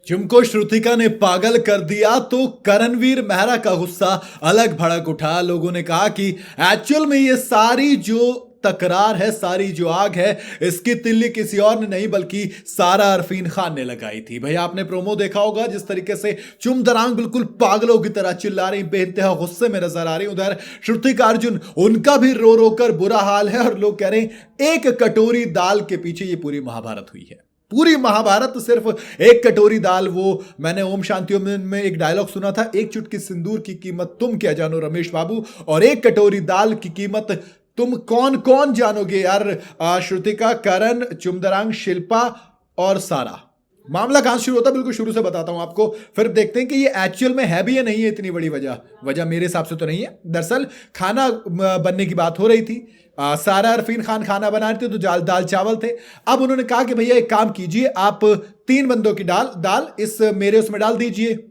Gym को श्रुतिका ने पागल कर दिया तो करणवीर मेहरा का गुस्सा अलग भड़क उठा। लोगों ने कहा कि एक्चुअल में ये सारी जो तकरार है, सारी जो आग है, इसकी तिल्ली किसी और ने नहीं बल्कि सारा अरफीन खान ने लगाई थी। भैया आपने प्रोमो देखा होगा, जिस तरीके से चुम दरांग बिल्कुल पागलों की तरह चिल्ला रही, बेइंतहा गुस्से में नजर आ रही। उधर श्रुतिका अर्जुन, उनका भी रो रो कर बुरा हाल है और लोग कह रहे हैं एक कटोरी दाल के पीछे ये पूरी महाभारत हुई है। पूरी महाभारत सिर्फ एक कटोरी दाल। वो मैंने ओम शांति ओम में एक डायलॉग सुना था, एक चुटकी सिंदूर की कीमत तुम क्या जानो रमेश बाबू, और एक कटोरी दाल की कीमत तुम कौन कौन जानोगे यार। श्रुतिका, करण, चुमदरांग, शिल्पा और सारा। मामला कहां शुरू होता है बिल्कुल शुरू से बताता हूं आपको, फिर देखते हैं कि ये एक्चुअल में है भी या नहीं है। इतनी बड़ी वजह मेरे हिसाब से तो नहीं है। दरअसल खाना बनने की बात हो रही थी। सारा अरफीन खान खाना बना रहे थे तो दाल चावल थे। अब उन्होंने कहा कि भैया एक काम कीजिए, आप 3 बंदों की दाल इस मेरे उसमें डाल दीजिए।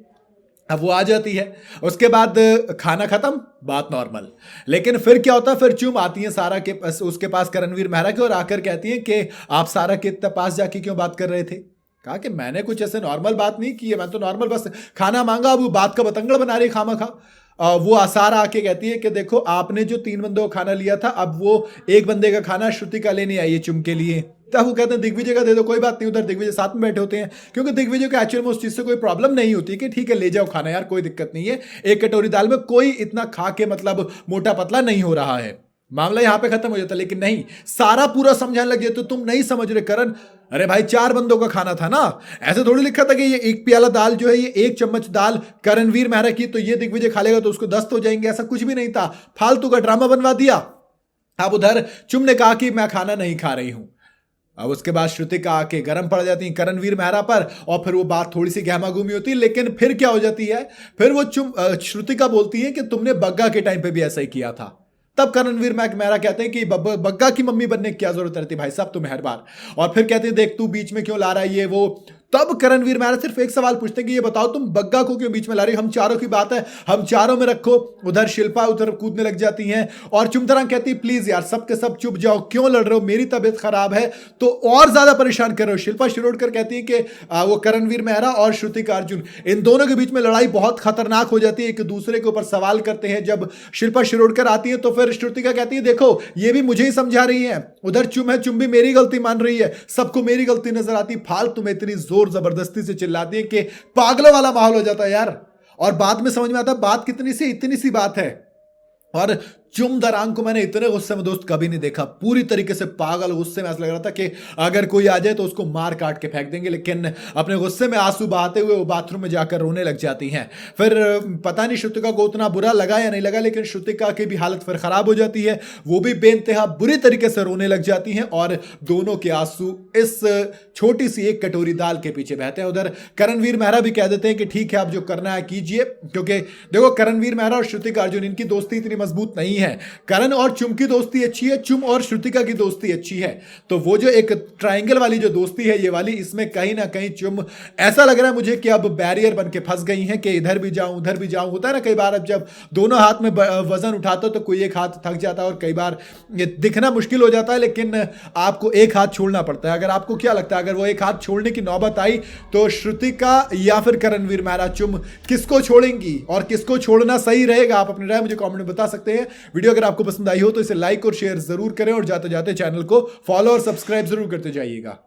अब वो आ जाती है, उसके बाद खाना खत्म, बात नॉर्मल। लेकिन फिर क्या होता है, फिर चुम आती है सारा के उसके पास, करणवीर मेहरा के, और आकर कहती हैं कि आप सारा के पास जाके क्यों बात कर रहे थे। कहा कि मैंने कुछ ऐसे नॉर्मल बात नहीं की है, मैं तो नॉर्मल बस खाना मांगा। अब वो बात का बतंगड़ बना रही खामा खा। वो सारा आके कहती है कि देखो आपने जो 3 बंदों का खाना लिया था, अब वो एक बंदे का खाना श्रुतिका लेने आई है चुम के लिए। तब वो कहते हैं दिग्विजय का दे दो, कोई बात नहीं। उधर दिग्विजय साथ में बैठे होते हैं, क्योंकि दिग्विजय को एक्चुअल में उस चीज से कोई प्रॉब्लम नहीं होती कि ठीक है ले जाओ खाना यार, कोई दिक्कत नहीं है। एक कटोरी दाल में कोई इतना खा के मतलब मोटा पतला नहीं हो रहा है, मामला यहां पे खत्म हो जाता। लेकिन नहीं, सारा पूरा समझाने लग जाए तो तुम नहीं समझ रहे करण, अरे भाई 4 बंदों का खाना था ना, ऐसे थोड़ी लिखा था कि ये एक प्याला दाल जो है, ये 1 चम्मच दाल करणवीर मेहरा की, तो ये दिग्विजय खा लेगा तो उसको 10 हो जाएंगे। ऐसा कुछ भी नहीं था, फालतू का ड्रामा बनवा दिया। अब उधर चुम ने कहा कि मैं खाना नहीं खा रही हूं। अब उसके बाद श्रुतिका आके गर्म पड़ जाती है करणवीर मेहरा पर, और फिर वो बात थोड़ी सी गहमा गुमी होती है। लेकिन फिर क्या हो जाती है, फिर वो श्रुतिका बोलती है कि तुमने बग्गा के टाइम पे भी ऐसा ही किया था। तब करणवीर मेहरा कहते हैं कि बग्गा की मम्मी बनने की क्या जरूरत रहती भाई साहब, तुम हर बार। और फिर कहते हैं देख तू बीच में क्यों ला रहा है ये वो। तब करणवीर मेहरा सिर्फ एक सवाल पूछते हैं कि ये बताओ तुम बग्गा को क्यों बीच में ला रही, हम चारों की बात है, हम चारों में रखो। उधर शिल्पा उधर कूदने लग जाती हैं, और चुमदरांग कहती है प्लीज यार सबके सब चुप जाओ, क्यों लड़ रहे हो, मेरी तबीयत खराब है तो और ज्यादा परेशान कर रहे हो। शिल्पा शिरोडकर कहती है कि वो करणवीर मेहरा और श्रुतिका अर्जुन, इन दोनों के बीच में लड़ाई बहुत खतरनाक हो जाती है, एक दूसरे के ऊपर सवाल करते हैं। जब शिल्पा शिरोडकर आती है तो फिर श्रुतिका कहती है देखो ये भी मुझे ही समझा रही है, उधर चुम है, चुम भी मेरी गलती मान रही है, सबको मेरी गलती नजर आती, फालतू में इतनी जोर जबरदस्ती से चिल्लाती है कि पागलों वाला माहौल हो जाता है यार। और बाद में समझ में आता है बात कितनी सी इतनी सी बात है। और चुम दरांग को मैंने इतने गुस्से में दोस्त कभी नहीं देखा, पूरी तरीके से पागल गुस्से में ऐसा लग रहा था कि अगर कोई आ जाए तो उसको मार काट के फेंक देंगे। लेकिन अपने गुस्से में आंसू बहाते हुए वो बाथरूम में जाकर रोने लग जाती हैं। फिर पता नहीं श्रुतिका को उतना बुरा लगा या नहीं लगा, लेकिन श्रुतिका की भी हालत फिर खराब हो जाती है, वो भी बेइंतहा बुरी तरीके से रोने लग जाती हैं, और दोनों के आंसू इस छोटी सी एक कटोरी दाल के पीछे बहते हैं। उधर करणवीर मेहरा भी कह देते हैं कि ठीक है आप जो करना है कीजिए, क्योंकि देखो करणवीर मेहरा और श्रुतिका अर्जुन इनकी दोस्ती इतनी मजबूत नहीं है। करण और चुम की दोस्ती अच्छी है, चुम और श्रुतिका की दोस्ती अच्छी है, तो वो जो एक ट्रायंगल वाली जो दोस्ती है ये वाली, इसमें कहीं ना कहीं चुम ऐसा लग रहा है मुझे कि अब बैरियर बन के फंस गई हैं कि इधर भी जाऊं उधर भी जाऊं। होता है ना कई बार अब जब दोनों हाथ में वजन उठाते हो तो कोई एक हाथ थक जाता है और कई बार ये दिखना मुश्किल हो जाता है, लेकिन आपको एक हाथ छोड़ना पड़ता है। अगर आपको क्या लगता है अगर वो एक हाथ छोड़ने की नौबत आई तो श्रुतिका या फिर करणवीर मेहरा, चुम किसको छोड़ेंगी और किसको छोड़ना सही रहेगा? आप अपनी राय मुझे कमेंट में बता सकते हैं। वीडियो अगर आपको पसंद आई हो तो इसे लाइक और शेयर जरूर करें, और जाते जाते चैनल को फॉलो और सब्सक्राइब जरूर करते जाइएगा।